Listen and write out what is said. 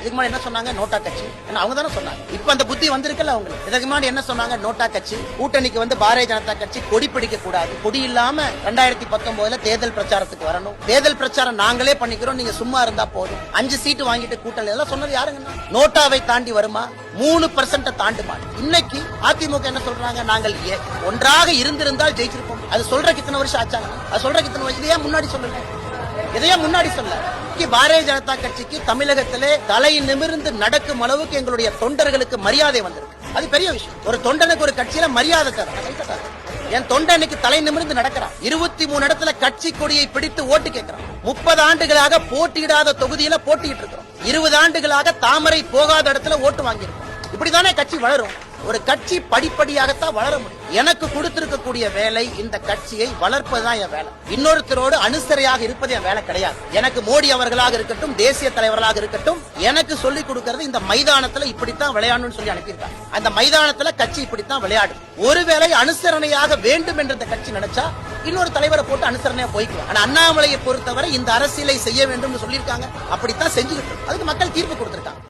இதுக்கு முன்னாடி என்ன சொன்னாங்க? நோட்டா கட்சி. அவங்க தானே சொன்னாங்க. இப்ப அந்த புத்தி வந்திருக்கல அவங்களுக்கு. இதுக்கு முன்னாடி என்ன சொன்னாங்க? நோட்டா கட்சி. கூட்டணிக்கு வந்து பாரதிய ஜனதா கட்சி கொடி பிடிக்க கூடாது, கொடி இல்லாம 2019 தேர்தல் பிரச்சாரத்துக்கு வரணும், தேர்தல் பிரச்சாரம் நாங்களே பண்ணிக்கிறோம், நீங்க சும்மா இருந்தா போதும், 5 சீட்டு வாங்கிட்டு கூட்டணி எல்லாம் சொன்னது யாருங்க? நோட்டாவை தாண்டி வருமா? 3% தாண்டுமா? இன்னைக்கு அதிமுக என்ன சொல்றாங்க? நாங்கள் ஒன்றாக இருந்திருந்தால் ஜெயிச்சிருப்போம். அது சொல்றதுக்கு இத்தனை வருஷம் ஆச்சாங்க. அது சொல்றதுக்கு இத்தனை வருஷம் இதையே முன்னாடி சொல்லல, இதையே முன்னாடி சொல்ல. பாரதிய ஜனதா கட்சிக்கு தமிழகத்திலே தலை நிமிர்ந்து நடக்கும் அளவுக்கு எங்களுடைய தொண்டர்களுக்கு மரியாதை வந்திருக்கு. அது பெரிய விஷயம். ஒரு தொண்டனுக்கு ஒரு கட்சியில மரியாதை தர. என் தொண்டனுக்கு தலை நிமிர்ந்து நடக்கிறான். 23 இடத்துல கட்சி கொடியை பிடித்து ஓட்டு கேட்கிறான். 30 ஆண்டுகளாக போட்டியிடாத தொகுதியில போட்டிட்டு இருக்கிறோம். 20 ஆண்டுகளாக தாமரை போகாத இடத்துல ஓட்டு வாங்கியிருக்கோம். இப்படிதானே கட்சி வளரும். ஒரு கட்சி படிப்படியாகத்தான் வளர முடியும். எனக்கு கொடுத்திருக்கக்கூடிய வேலை இந்த கட்சியை வளர்ப்பதுதான் என் வேலை. இன்னொருத்தரோடு அனுசரையாக இருப்பது என் வேலை கிடையாது. எனக்கு மோடி அவர்களாக இருக்கட்டும், தேசிய தலைவர்களாக இருக்கட்டும், எனக்கு சொல்லிக் கொடுக்கிறது இந்த மைதானத்துல இப்படித்தான் விளையாடணும்னு சொல்லி அனுப்பியிருக்காங்க. அந்த மைதானத்துல கட்சி இப்படித்தான் விளையாடும். ஒருவேளை அனுசரணையாக வேண்டும் என்ற இந்த கட்சி நினைச்சா இன்னொரு தலைவரை போட்டு அனுசரணையா போய்க்கலாம். ஆனா அண்ணாமலையை பொறுத்தவரை இந்த அரசியலை செய்ய வேண்டும் சொல்லியிருக்காங்க. அப்படித்தான் செஞ்சுக்கிட்டு அதுக்கு மக்கள் தீர்ப்பு கொடுத்திருக்காங்க.